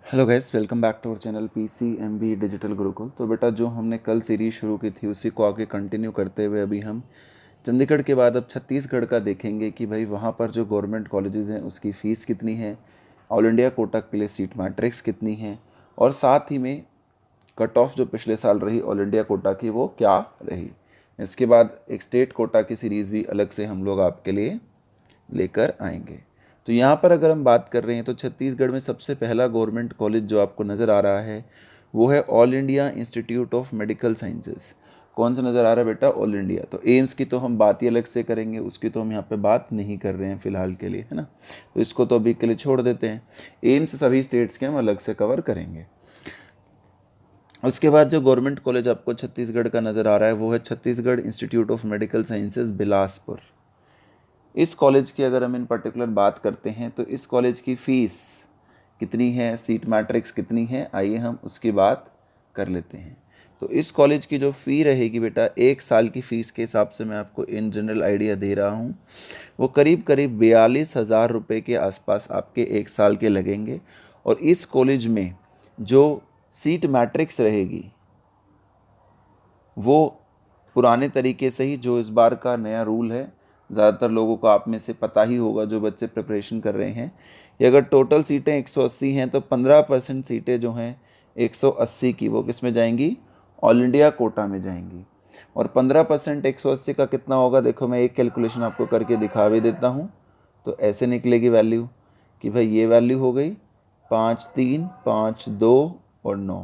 Hello guys, welcome back to our channel PCMB digital Gurukul. तो बेटा, जो हमने कल सीरीज शुरू की थी उसी को आगे कंटिन्यू करते हुए अभी हम चंडीगढ़ के बाद अब छत्तीसगढ़ का देखेंगे कि भाई वहाँ पर जो गवर्नमेंट कॉलेजेस हैं उसकी फ़ीस कितनी है, ऑल इंडिया कोटा के लिए सीट मैट्रिक्स कितनी है, और साथ ही में कट ऑफ जो पिछले साल रही ऑल इंडिया कोटा की वो क्या रही। इसके बाद एक स्टेट कोटा की सीरीज़ भी अलग से हम लोग आपके लिए लेकर आएंगे। तो यहाँ पर अगर हम बात कर रहे हैं तो छत्तीसगढ़ में सबसे पहला गवर्नमेंट कॉलेज जो आपको नज़र आ रहा है वो है all India institute of medical sciences. कौन सा नज़र आ रहा है बेटा? All India. तो एम्स की तो हम बात ही अलग से करेंगे, उसकी तो हम यहाँ पे बात नहीं कर रहे हैं फ़िलहाल के लिए, है ना। तो इसको तो अभी के लिए छोड़ देते हैं। एम्स सभी स्टेट्स के हम अलग से कवर करेंगे। उसके बाद जो गवर्नमेंट कॉलेज आपको छत्तीसगढ़ का नज़र आ रहा है वो है Chhattisgarh institute of medical sciences Bilaspur. इस कॉलेज की अगर हम इन पर्टिकुलर बात करते हैं तो इस कॉलेज की फ़ीस कितनी है, सीट मैट्रिक्स कितनी है, आइए हम उसकी बात कर लेते हैं। तो इस कॉलेज की जो फ़ी रहेगी बेटा, एक साल की फ़ीस के हिसाब से मैं आपको इन जनरल आइडिया दे रहा हूँ, वो करीब करीब 42,000 रुपये के आसपास आपके एक साल के लगेंगे। और इस कॉलेज में जो सीट मैट्रिक्स रहेगी वो पुराने तरीके से ही, जो इस बार का नया रूल है, ज़्यादातर लोगों को आप में से पता ही होगा जो बच्चे प्रिपरेशन कर रहे हैं, कि अगर टोटल सीटें 180 हैं तो 15% सीटें जो हैं 180 की वो किस में जाएंगी? ऑल इंडिया कोटा में जाएंगी। और 15% 180 का कितना होगा? देखो, मैं एक कैलकुलेशन आपको करके दिखा भी देता हूँ। तो ऐसे निकलेगी वैल्यू कि भाई ये वैल्यू हो गई 5 3 5 2 और 9,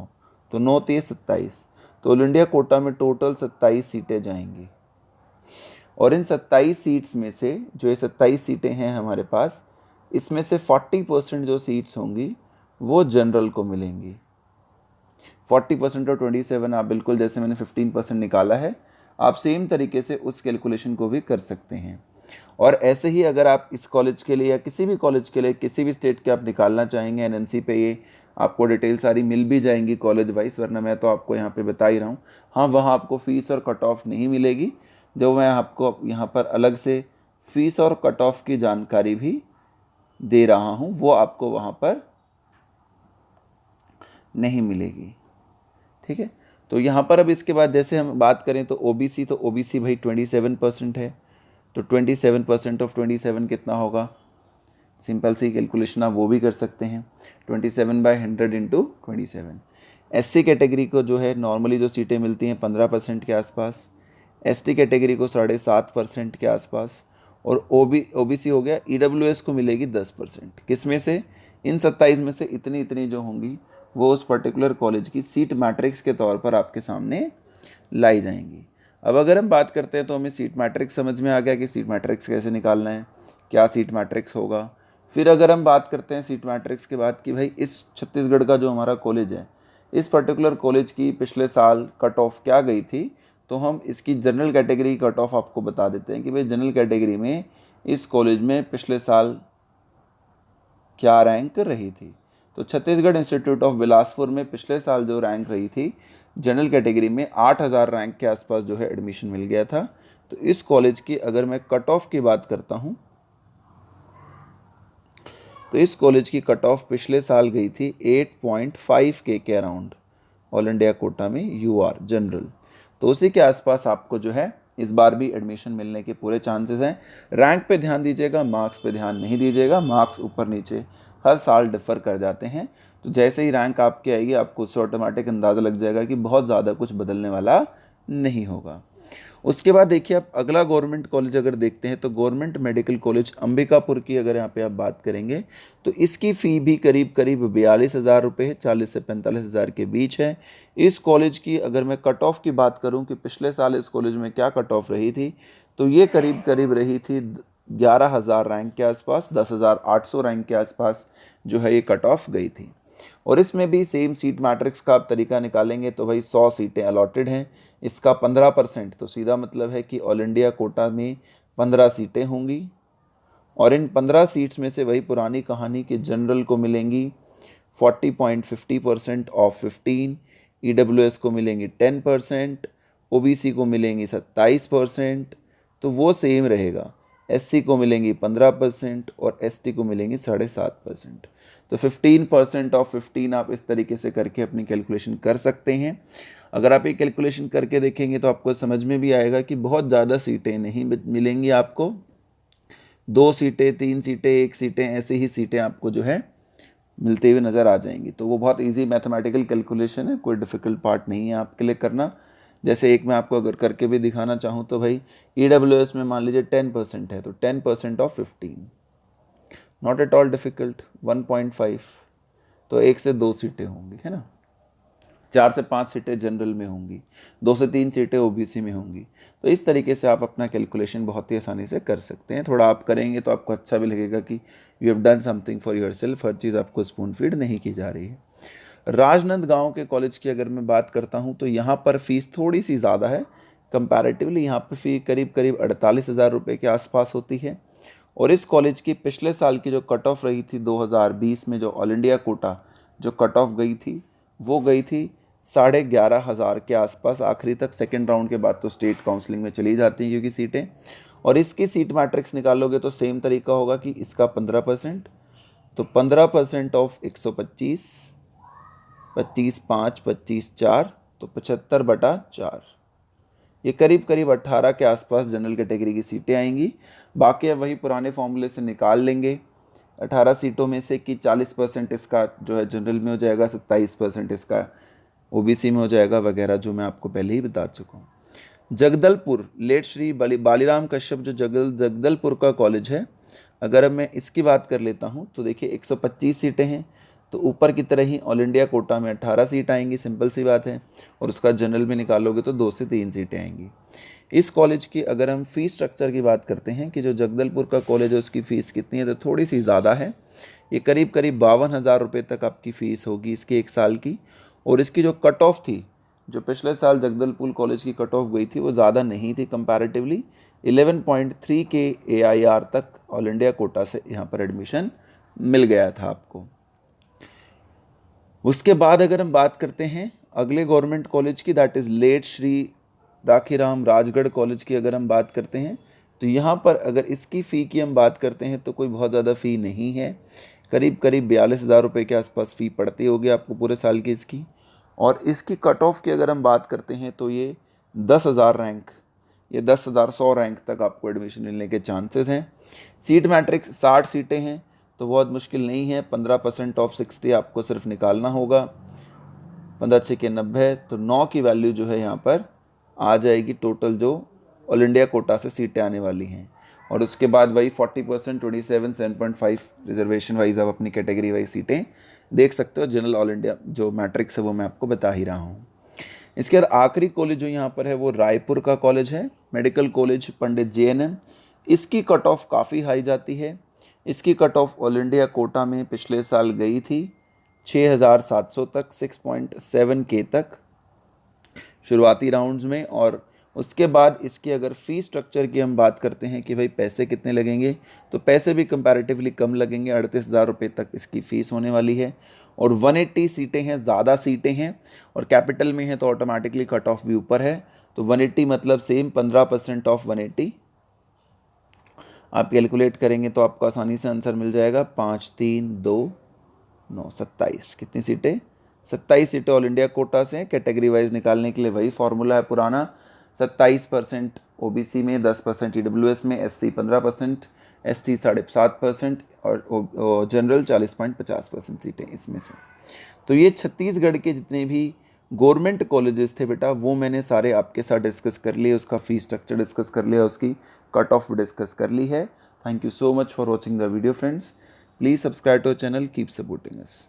तो 9 3 27। तो ऑल इंडिया कोटा में टोटल 27 सीटें जाएंगी। और इन 27 सीट्स में से जो ये 27 सीटें हैं हमारे पास, इसमें से 40% जो सीट्स होंगी वो जनरल को मिलेंगी। 40% और 27, आप बिल्कुल जैसे मैंने 15% निकाला है, आप सेम तरीके से उस कैलकुलेशन को भी कर सकते हैं। और ऐसे ही अगर आप इस कॉलेज के लिए या किसी भी कॉलेज के लिए किसी भी स्टेट के आप निकालना चाहेंगे एनएमसी पे, ये आपको डिटेल सारी मिल भी जाएंगी कॉलेज वाइज, वरना मैं तो आपको यहाँ पे बता ही रहा हूँ। हाँ, वहाँ आपको फ़ीस और कट ऑफ नहीं मिलेगी। जो मैं आपको यहाँ पर अलग से फ़ीस और कट ऑफ की जानकारी भी दे रहा हूँ वो आपको वहाँ पर नहीं मिलेगी। ठीक है। तो यहाँ पर अब इसके बाद जैसे हम बात करें तो ओबीसी, तो ओबीसी भाई 27% है। तो 27% ऑफ 27 कितना होगा? सिंपल सी कैलकुलेशन आप वो भी कर सकते हैं, 27/100 इंटू 27। एससी कैटेगरी को जो है नॉर्मली जो सीटें मिलती हैं 15% के आसपास, एसटी कैटेगरी को 7.5% के आसपास, और ओबीसी हो गया, ईडब्ल्यूएस को मिलेगी 10%। किस में से? इन 27 में से इतनी इतनी जो होंगी वो उस पर्टिकुलर कॉलेज की सीट मैट्रिक्स के तौर पर आपके सामने लाई जाएंगी। अब अगर हम बात करते हैं तो हमें सीट मैट्रिक्स समझ में आ गया कि सीट मैट्रिक्स कैसे निकालना है, क्या सीट मैट्रिक्स होगा। फिर अगर हम बात करते हैं सीट मैट्रिक्स के बाद कि भाई इस छत्तीसगढ़ का जो हमारा कॉलेज है, इस पर्टिकुलर कॉलेज की पिछले साल कट ऑफ क्या गई थी, तो हम इसकी जनरल कैटेगरी कट ऑफ आपको बता देते हैं कि भाई जनरल कैटेगरी में इस कॉलेज में पिछले साल क्या रैंक रही थी। तो छत्तीसगढ़ इंस्टीट्यूट ऑफ बिलासपुर में पिछले साल जो रैंक रही थी जनरल कैटेगरी में 8,000 रैंक के आसपास जो है एडमिशन मिल गया था। तो इस कॉलेज की अगर मैं कट ऑफ की बात करता हूँ तो इस कॉलेज की कट ऑफ पिछले साल गई थी 8.5 के अराउंड, ऑल इंडिया कोटा में यूआर जनरल। तो उसी के आसपास आपको जो है इस बार भी एडमिशन मिलने के पूरे चांसेस हैं। रैंक पे ध्यान दीजिएगा, मार्क्स पे ध्यान नहीं दीजिएगा। मार्क्स ऊपर नीचे हर साल डिफ़र कर जाते हैं। तो जैसे ही रैंक आपकी आएगी आपको उससे ऑटोमेटिक अंदाज़ा लग जाएगा कि बहुत ज़्यादा कुछ बदलने वाला नहीं होगा। उसके बाद देखिए, आप अगला गवर्नमेंट कॉलेज अगर देखते हैं तो गवर्नमेंट मेडिकल कॉलेज अंबिकापुर की अगर यहाँ पे आप बात करेंगे तो इसकी फ़ी भी करीब करीब 42,000 रुपये है, 40 से 45,000 के बीच है। इस कॉलेज की अगर मैं कट ऑफ की बात करूँ कि पिछले साल इस कॉलेज में क्या कट ऑफ रही थी, तो ये करीब करीब रही थी 11,000 रैंक के आसपास, 10,800 रैंक के आसपास जो है ये कट ऑफ गई थी। और इसमें भी सेम सीट मैट्रिक्स का आप तरीका निकालेंगे तो भाई 100 सीटें अलॉटेड हैं, इसका 15%, तो सीधा मतलब है कि ऑल इंडिया कोटा में 15 सीटें होंगी। और इन 15 सीट्स में से वही पुरानी कहानी कि जनरल को मिलेंगी 40.50% ऑफ 15, ईडब्ल्यूएस को मिलेंगी 10%, ओबीसी को मिलेंगी 27%, तो वो सेम रहेगा। एससी को मिलेंगी 15% और एसटी को मिलेंगी 7.5%। तो 15% ऑफ 15 आप इस तरीके से करके अपनी कैलकुलेशन कर सकते हैं। अगर आप ये कैलकुलेशन करके देखेंगे तो आपको समझ में भी आएगा कि बहुत ज़्यादा सीटें नहीं मिलेंगी आपको, 2 सीटें, 3 सीटें, 1 सीटें, ऐसी ही सीटें आपको जो है मिलते हुए नज़र आ जाएंगी। तो वो बहुत इजी मैथमेटिकल कैलकुलेशन है, कोई डिफ़िकल्ट पार्ट नहीं है आपके लिए करना। जैसे एक मैं आपको अगर करके भी दिखाना चाहूँ तो भाई EWS में मान लीजिए 10% है, तो 10% of 15, not at all difficult. 1.5, तो 1 से 2 सीटें होंगी, है ना। 4 से 5 सीटें जनरल में होंगी, 2 से 3 सीटें OBC में होंगी। तो इस तरीके से आप अपना कैलकुलेशन बहुत ही आसानी से कर सकते हैं। थोड़ा आप करेंगे तो आपको अच्छा भी लगेगा कि you have done something for yourself, हर चीज़ आपको स्पून फीड नहीं की जा रही है। राजनांदगांव के कॉलेज की अगर मैं बात करता हूँ तो यहाँ पर फीस थोड़ी सी ज़्यादा है कंपैरेटिवली। यहाँ पर फ़ी करीब करीब 48,000 रुपये के आसपास होती है। और इस कॉलेज की पिछले साल की जो कट ऑफ रही थी 2020 में, जो ऑल इंडिया कोटा जो कट ऑफ गई थी, वो गई थी 11,500 के आसपास। आखिरी तक सेकेंड राउंड के बाद तो स्टेट काउंसलिंग में चली जाती हैं क्योंकि सीटें। और इसकी सीट मैट्रिक्स निकालोगे तो सेम तरीका होगा कि इसका 15%, तो 15% ऑफ 125, 25/5, 25/4, तो 75/4, ये करीब करीब 18 के आसपास जनरल कैटेगरी की सीटें आएंगी। बाकी अब वही पुराने फॉर्मूले से निकाल लेंगे 18 सीटों में से कि 40% इसका जो है जनरल में हो जाएगा, 27% इसका OBC में हो जाएगा, वगैरह जो मैं आपको पहले ही बता चुका हूँ। जगदलपुर, लेट श्री बालीराम कश्यप जो जगदलपुर का कॉलेज है, अगर अब मैं इसकी बात कर लेता हूँ तो देखिए 125 सीटें हैं, तो ऊपर की तरह ही ऑल इंडिया कोटा में 18 सीट आएंगी, सिंपल सी बात है। और उसका जनरल में निकालोगे तो 2 से 3 सीटें आएंगी। इस कॉलेज की अगर हम फ़ीस स्ट्रक्चर की बात करते हैं कि जो जगदलपुर का कॉलेज है उसकी फ़ीस कितनी है, तो थोड़ी सी ज़्यादा है। ये करीब करीब 52,000 रुपये तक आपकी फ़ीस होगी इसकी 1 साल की। और इसकी जो कट ऑफ थी, जो पिछले साल जगदलपुर कॉलेज की कट ऑफ गई थी, वो ज़्यादा नहीं थी कंपैरेटिवली। 11.3 के AIR तक ऑल इंडिया कोटा से यहाँ पर एडमिशन मिल गया था आपको। उसके बाद अगर हम बात करते हैं अगले गवर्नमेंट कॉलेज की, that is late Shri Rakhiram Rajgarh college की अगर हम बात करते हैं, तो यहाँ पर अगर इसकी फ़ी की हम बात करते हैं तो कोई बहुत ज़्यादा फ़ी नहीं है, करीब करीब 42,000 रुपये के आसपास फ़ी पड़ती होगी आपको पूरे साल की इसकी। और इसकी कट ऑफ की अगर हम बात करते हैं तो ये 10,000 रैंक, ये 10,100 रैंक तक आपको एडमिशन मिलने के चांसेस हैं। सीट मैट्रिक्स 60 सीटें हैं, तो बहुत मुश्किल नहीं है। 15% ऑफ 60 आपको सिर्फ निकालना होगा, 15 के 90, तो 9 की वैल्यू जो है यहाँ पर आ जाएगी टोटल जो ऑल इंडिया कोटा से सीटें आने वाली हैं। और उसके बाद वही 40%, 27, 7.5 रिजर्वेशन वाइज आप अपनी कैटेगरी वाइज सीटें देख सकते हो। जनरल ऑल इंडिया जो मैट्रिक्स है वो मैं आपको बता ही रहा हूँ। इसके बाद आखिरी कॉलेज जो यहाँ पर है वो रायपुर का कॉलेज है, मेडिकल कॉलेज पंडित JNM। इसकी कट ऑफ काफ़ी हाई जाती है। इसकी cut off all India quota में पिछले साल गई थी 6,700 तक, 6.7K तक शुरुआती राउंड्स में। और उसके बाद इसकी अगर फ़ीस स्ट्रक्चर की हम बात करते हैं कि भाई पैसे कितने लगेंगे, तो पैसे भी कंपैरेटिवली कम लगेंगे, 38,000 रुपये तक इसकी फ़ीस होने वाली है। और 180 सीटें हैं, ज़्यादा सीटें हैं, और कैपिटल में है तो ऑटोमेटिकली कट ऑफ भी ऊपर है। तो 180 मतलब सेम 15% ऑफ 180 आप कैलकुलेट करेंगे तो आपको आसानी से आंसर मिल जाएगा। 5, 3, 2, 9, 27, कितनी सीटें, 27 सीटें ऑल इंडिया कोटा से। कैटेगरी वाइज निकालने के लिए वही फार्मूला है पुराना, 27% OBC में, 10% EWS में, SC 15%, ST 7.5% और जनरल 40.50% सीटें इसमें से। तो ये छत्तीसगढ़ के जितने भी गवर्नमेंट कॉलेजेस थे बेटा, वो मैंने सारे आपके साथ डिस्कस कर लिए, उसका फ़ीस स्ट्रक्चर डिस्कस कर लिया, उसकी कट ऑफ डिस्कस कर ली है। Thank you so much for watching the video friends. Please subscribe to our channel, keep supporting us.